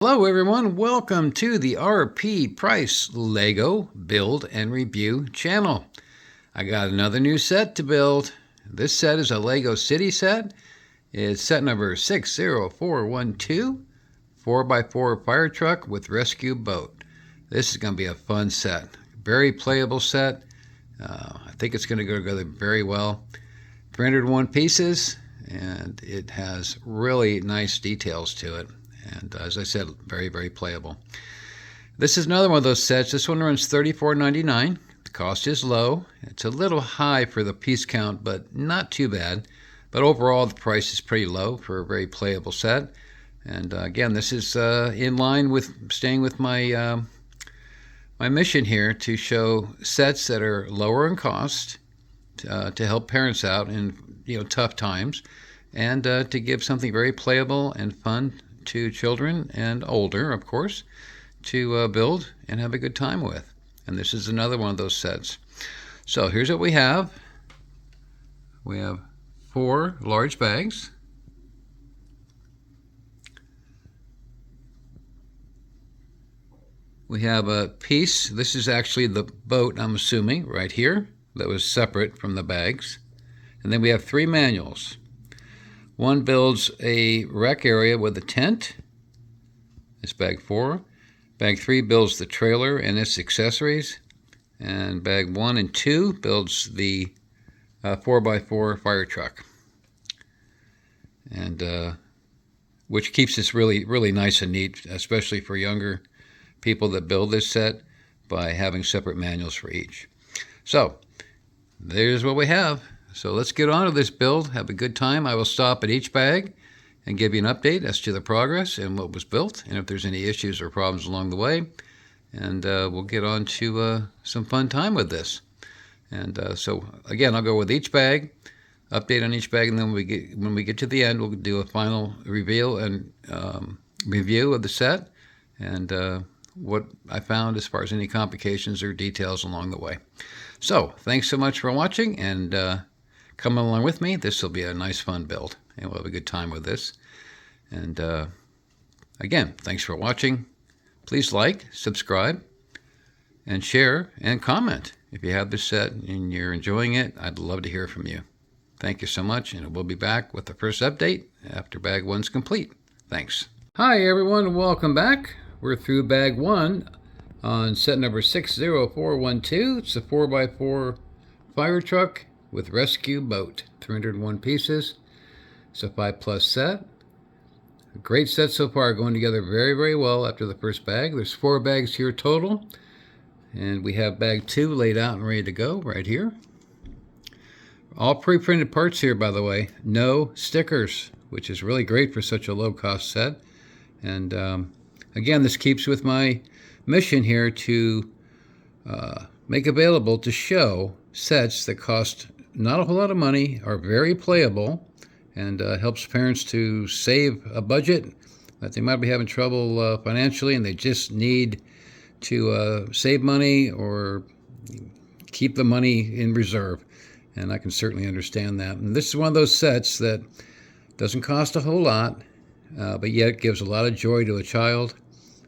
Hello everyone, welcome to the RP Price Lego Build and Review channel. I got another new set to build. This set is a Lego City set. It's set number 60412, 4x4 fire truck with rescue boat. This is going to be a fun set. Very playable set. I think it's going to go together very well. 301 pieces, and it has really nice details to it. And as I said, very, very playable. This is another one of those sets. This one runs $34.99. The cost is low. It's a little high for the piece count, but not too bad. But overall, the price is pretty low for a very playable set. And again, this is in line with staying with my my mission here to show sets that are lower in cost to help parents out in tough times, and to give something very playable and fun to children and older, of course, to build and have a good time with. And this is another one of those sets. So here's what we have. We have 4 large bags. We have a piece. This is actually the boat, I'm assuming, right here, that was separate from the bags. And then we have 3 manuals. One builds a rec area with a tent. It's bag 4. Bag 3 builds the trailer and its accessories. And bag 1 and 2 builds the 4x4 fire truck. And which keeps this really, really nice and neat, especially for younger people that build this set, by having separate manuals for each. So there's what we have. So let's get on to this build, have a good time. I will stop at each bag and give you an update as to the progress and what was built, and if there's any issues or problems along the way. And we'll get on to some fun time with this. And so again, I'll go with each bag, update on each bag, and then when we get to the end, we'll do a final reveal and review of the set, and what I found as far as any complications or details along the way. So thanks so much for watching, and come along with me. This will be a nice, fun build, and we'll have a good time with this. And again, thanks for watching. Please like, subscribe, and share, and comment. If you have this set and you're enjoying it, I'd love to hear from you. Thank you so much, and we'll be back with the first update after bag 1's complete. Thanks. Hi, everyone. Welcome back. We're through bag 1 on set number 60412. It's a 4x4 fire truck with rescue boat, 301 pieces. It's a 5+ set. A great set so far, going together very, very well after the first bag. There's 4 bags here total, and we have bag 2 laid out and ready to go right here. All pre-printed parts here, by the way. No stickers, which is really great for such a low-cost set. And again, this keeps with my mission here to make available to show sets that cost not a whole lot of money, are very playable, and helps parents to save a budget that they might be having trouble financially, and they just need to save money or keep the money in reserve. And I can certainly understand that. And this is one of those sets that doesn't cost a whole lot, but yet gives a lot of joy to a child.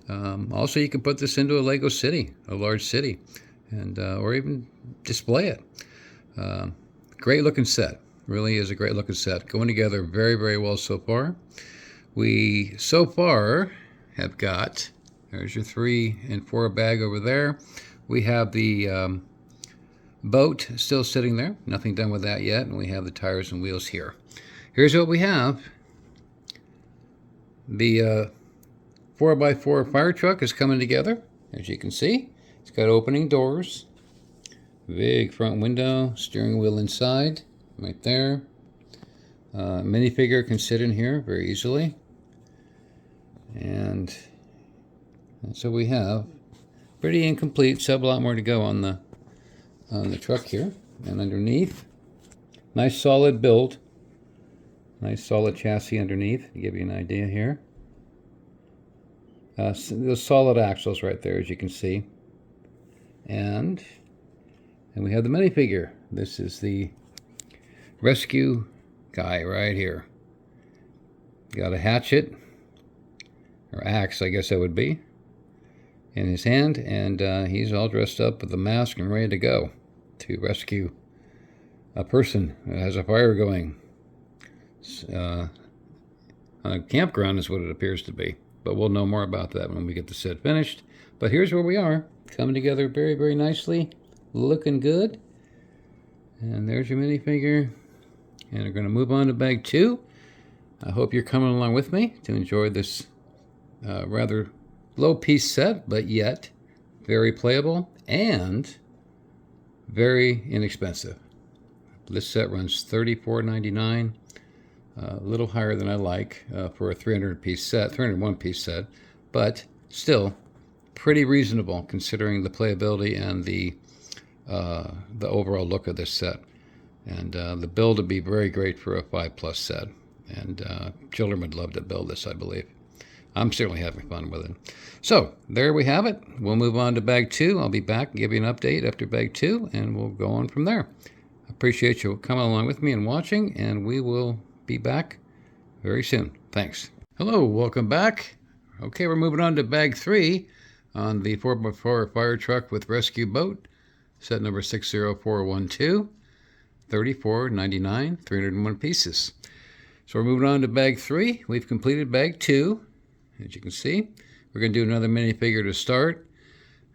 Also, you can put this into a Lego city, a large city, and or even display it. Great looking set. Really is a great looking set. Going together very, very well so far. We so far have got, there's your 3 and 4 bag over there. We have the boat still sitting there. Nothing done with that yet. And we have the tires and wheels here. Here's what we have. The 4x4 fire truck is coming together, as you can see. It's got opening doors, big front window, steering wheel inside, right there. Minifigure can sit in here very easily. And that's what we have. Pretty incomplete, still a lot more to go on the truck here. And underneath, nice solid build. Nice solid chassis underneath, to give you an idea here. Those solid axles right there, as you can see. And we have the minifigure. This is the rescue guy right here. Got a hatchet or axe, I guess that would be, in his hand, and he's all dressed up with a mask and ready to go to rescue a person that has a fire going on a campground is what it appears to be, but we'll know more about that when we get the set finished. But here's where we are, coming together very, very nicely, looking good. And there's your minifigure, and we're going to move on to bag 2. I hope you're coming along with me to enjoy this rather low piece set, but yet very playable and very inexpensive. This set runs $34.99, a little higher than I like for a 301 piece set, but still pretty reasonable considering the playability and the overall look of this set. And the build would be very great for a 5+ set, and children would love to build this, I believe. I'm certainly having fun with it. So there we have it. We'll move on to bag 2. I'll be back and give you an update after bag 2, and we'll go on from there. Appreciate you coming along with me and watching, and we will be back very soon. Thanks. Hello, welcome back. Okay, we're moving on to bag 3 on the 4x4 fire truck with rescue boat, set number 60412, $34.99, 301 pieces. So we're moving on to bag 3. We've completed bag 2, as you can see. We're going to do another minifigure to start,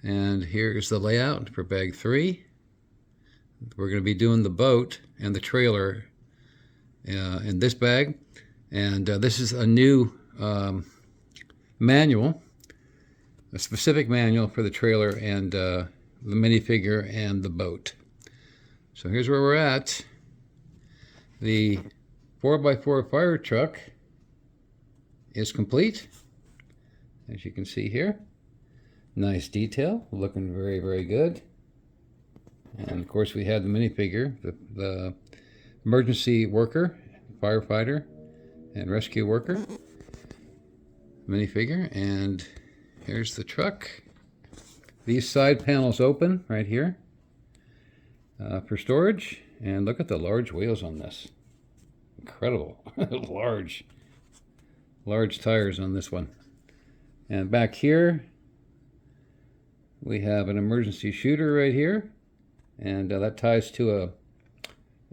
and here is the layout for bag 3. We're going to be doing the boat and the trailer in this bag, and this is a new manual, a specific manual for the trailer and the minifigure and the boat. So here's where we're at. The 4x4 fire truck is complete, as you can see here. Nice detail, looking very, very good. And of course we had the minifigure, the emergency worker, firefighter, and rescue worker minifigure. And here's the truck. These side panels open right here for storage. And look at the large wheels on this. Incredible. large tires on this one. And back here we have an emergency shooter right here. And that ties to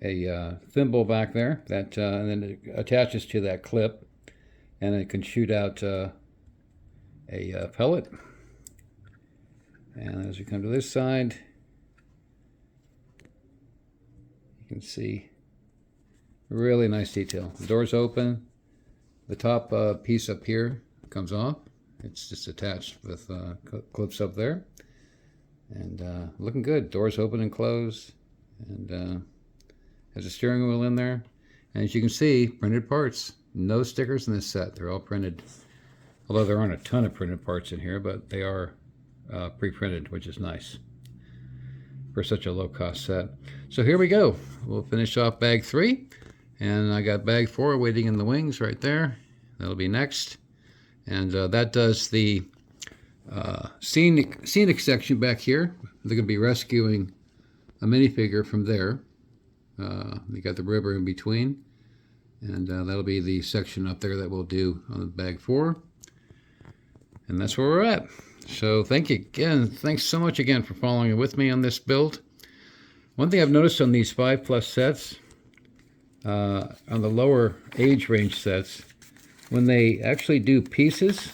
a thimble back there that and then it attaches to that clip, and it can shoot out a pellet. And as we come to this side, you can see really nice detail. The door's open. The top piece up here comes off. It's just attached with clips up there. And looking good. Doors open and close, and has a steering wheel in there. And as you can see, printed parts. No stickers in this set. They're all printed. Although there aren't a ton of printed parts in here, but they are pre-printed, which is nice for such a low-cost set. So here we go. We'll finish off bag 3, and I got bag 4 waiting in the wings right there. That'll be next, and that does the scenic section back here. They're going to be rescuing a minifigure from there. They got the river in between, and that'll be the section up there that we'll do on bag 4. And that's where we're at. So thank you again. Thanks so much again for following with me on this build. One thing I've noticed on these 5+ sets, on the lower age range sets, when they actually do pieces,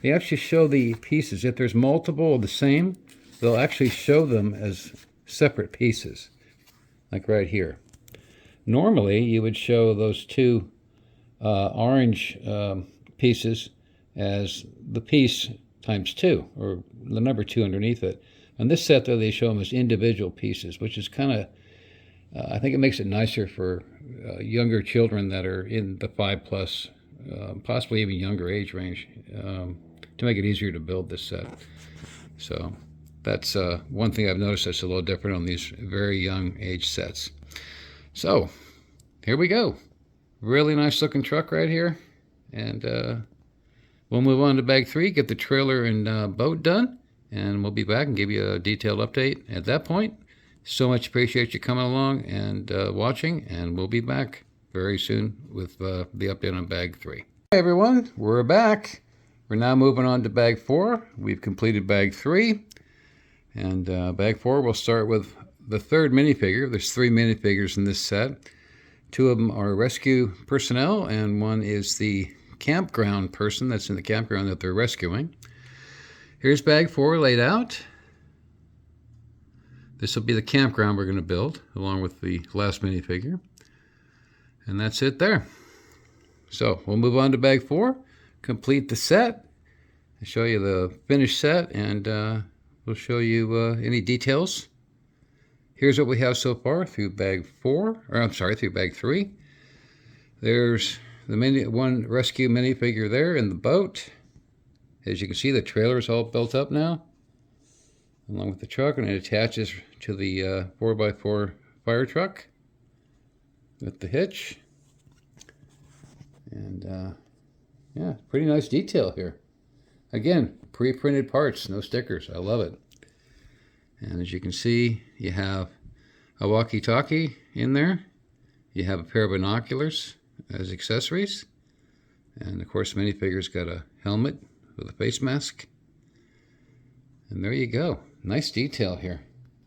they actually show the pieces. If there's multiple of the same, they'll actually show them as separate pieces, like right here. Normally, you would show those two orange pieces as the piece times 2, or the number 2 underneath it. On this set, though, they show them as individual pieces, which is kind of, I think it makes it nicer for younger children that are in the 5+, possibly even younger age range, to make it easier to build this set. So that's one thing I've noticed that's a little different on these very young age sets. So here we go. Really nice looking truck right here. And we'll move on to bag 3, get the trailer and boat done, and we'll be back and give you a detailed update at that point. So much appreciate you coming along and watching, and we'll be back very soon with the update on bag 3. Hi everyone, we're back. We're now moving on to bag 4. We've completed bag 3. And bag 4, we'll start with the third minifigure. There's 3 minifigures in this set. 2 of them are rescue personnel, and 1 is the campground person that's in the campground that they're rescuing. Here's bag 4 laid out. This will be the campground we're going to build, along with the last minifigure. And that's it there. So we'll move on to bag 4, complete the set, I'll show you the finished set, and we'll show you any details. Here's what we have so far through bag 4, or I'm sorry, through bag 3. There's the one rescue minifigure there in the boat. As you can see, the trailer is all built up now, along with the truck, and it attaches to the 4x4 fire truck with the hitch. And yeah, pretty nice detail here. Again, pre-printed parts, no stickers. I love it. And as you can see, you have a walkie-talkie in there. You have a pair of binoculars as accessories. And of course, the minifigure's got a helmet with a face mask. And there you go. Nice detail here.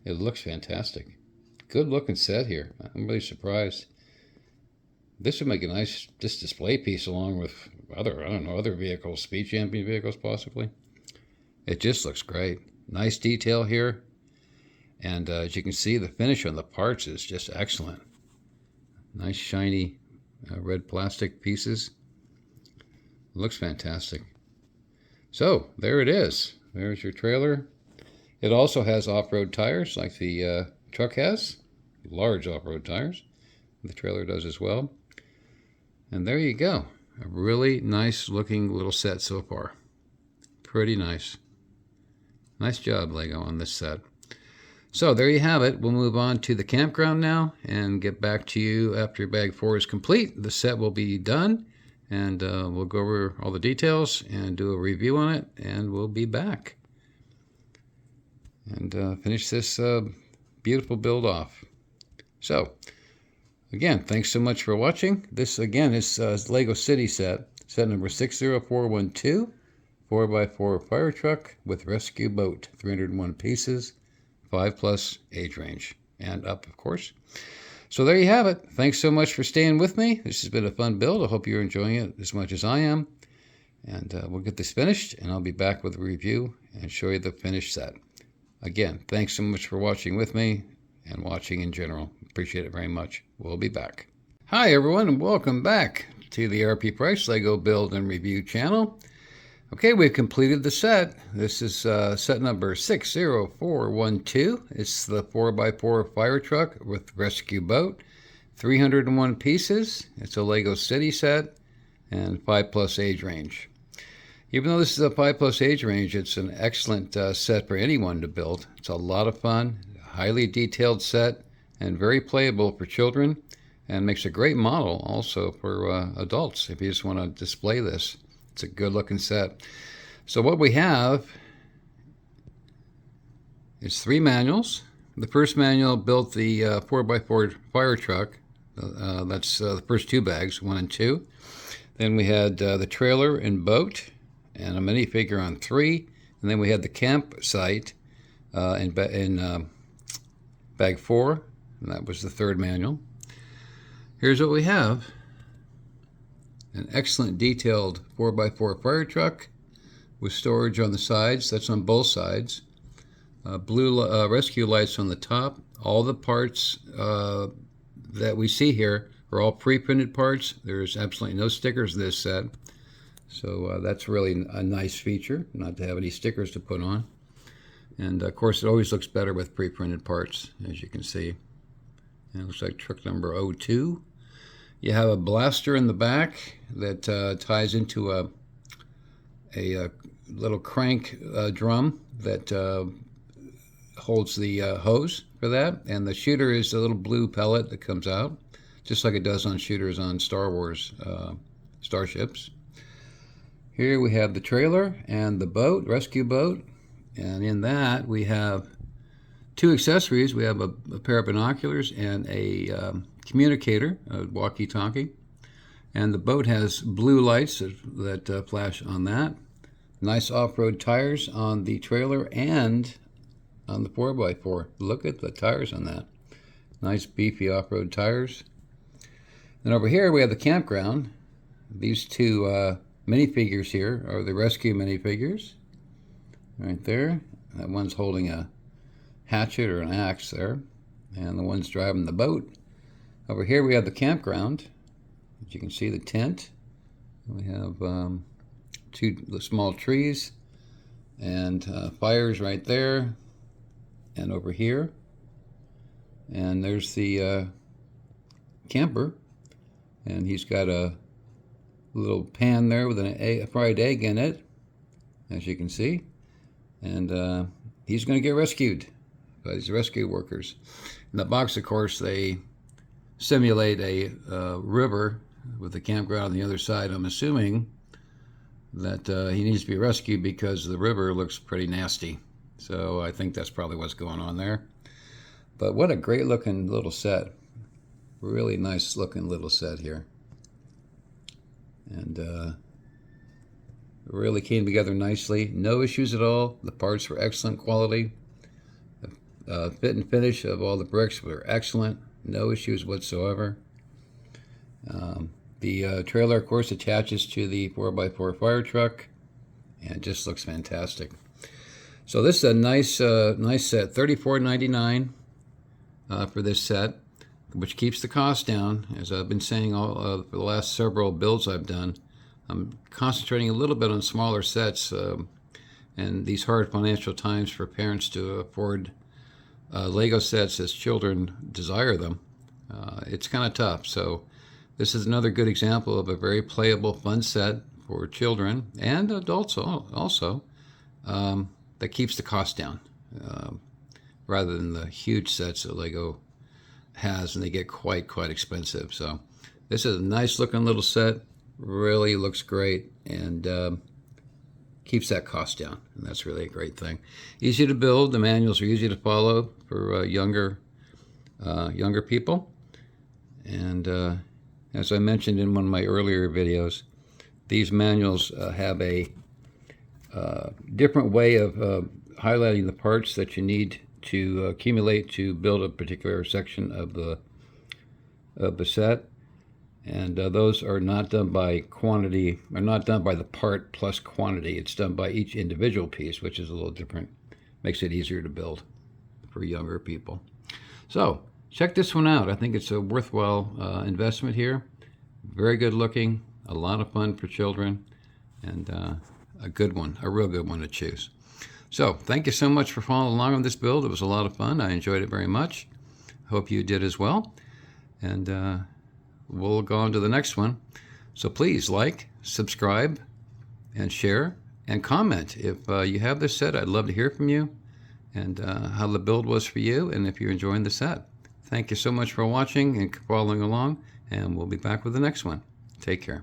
It looks fantastic. Good looking set here. I'm really surprised. This would make a nice display piece along with other vehicles, speed champion vehicles possibly. It just looks great. Nice detail here. And as you can see, the finish on the parts is just excellent. Nice shiny red plastic pieces. Looks fantastic. So there it is. There's your trailer. It also has off-road tires like the truck has. Large off-road tires. The trailer does as well. And there you go. A really nice looking little set so far. Pretty nice. Nice job, Lego, on this set. So there you have it. We'll move on to the campground now and get back to you after bag 4 is complete. The set will be done, and we'll go over all the details and do a review on it, and we'll be back and finish this beautiful build off. So again, thanks so much for watching. This, again, is Lego City set number 60412, 4x4 fire truck with rescue boat, 301 pieces, 5+ age range, and up, of course. So there you have it. Thanks so much for staying with me. This has been a fun build. I hope you're enjoying it as much as I am. And we'll get this finished, and I'll be back with a review and show you the finished set. Again, thanks so much for watching with me and watching in general. Appreciate it very much. We'll be back. Hi everyone, and welcome back to the RP Price Lego Build and Review channel. Okay, we've completed the set. This is set number 60412. It's the 4x4 fire truck with rescue boat, 301 pieces. It's a Lego City set and 5+ age range. Even though this is a 5+ age range, it's an excellent set for anyone to build. It's a lot of fun, highly detailed set, and very playable for children, and makes a great model also for adults if you just want to display this. It's a good looking set. So what we have is 3 manuals. The first manual built the 4x4 fire truck. That's the first 2 bags, 1 and 2. Then we had the trailer and boat and a minifigure on 3. And then we had the campsite in bag 4. And that was the third manual. Here's what we have. An excellent detailed 4x4 fire truck with storage on the sides. That's on both sides. Blue rescue lights on the top. All the parts that we see here are all pre-printed parts. There's absolutely no stickers in this set. So that's really a nice feature, not to have any stickers to put on. And of course, it always looks better with pre-printed parts, as you can see. And it looks like truck number 02. You have a blaster in the back that ties into a little crank drum that holds the hose for that. And the shooter is a little blue pellet that comes out, just like it does on shooters on Star Wars starships. Here we have the trailer and the boat, rescue boat. And in that we have 2 accessories. We have a pair of binoculars and a communicator, a walkie-talkie. And the boat has blue lights that flash on that. Nice off-road tires on the trailer and on the 4x4. Look at the tires on that. Nice beefy off-road tires. And over here we have the campground. These two minifigures here are the rescue minifigures. Right there. That one's holding a hatchet or an axe there. And the one's driving the boat. Over here we have the campground. As you can see, the tent. We have two small trees and fires right there and over here. And there's the camper. And he's got a little pan there with a fried egg in it, as you can see. And he's going to get rescued by these rescue workers. In the box, of course, they simulate a river with the campground on the other side. I'm assuming that he needs to be rescued because the river looks pretty nasty. So I think that's probably what's going on there. But what a great looking little set. Really nice looking little set here. And really came together nicely. No issues at all. The parts were excellent quality. The fit and finish of all the bricks were excellent. No issues whatsoever. The trailer, of course, attaches to the 4x4 fire truck and just looks fantastic. So this is a nice set, $34.99 for this set, which keeps the cost down. As I've been saying for the last several builds I've done, I'm concentrating a little bit on smaller sets and these hard financial times for parents to afford Lego sets as children desire them. It's kind of tough. So this is another good example of a very playable, fun set for children and adults also that keeps the cost down rather than the huge sets that Lego has, and they get quite expensive. So this is a nice looking little set. Really looks great and keeps that cost down, and that's really a great thing. Easy to build. The manuals are easy to follow for younger people. And as I mentioned in one of my earlier videos, these manuals have a different way of highlighting the parts that you need to accumulate to build a particular section of the set. And those are not done by quantity, or not done by the part plus quantity. It's done by each individual piece, which is a little different. Makes it easier to build for younger people. So check this one out. I think it's a worthwhile investment here. Very good looking, a lot of fun for children, and a good one, a real good one to choose. So thank you so much for following along on this build. It was a lot of fun. I enjoyed it very much. Hope you did as well. And we'll go on to the next one. So please like, subscribe, and share, and comment. If you have this set, I'd love to hear from you and how the build was for you and if you're enjoying the set. Thank you so much for watching and following along, and we'll be back with the next one. Take care.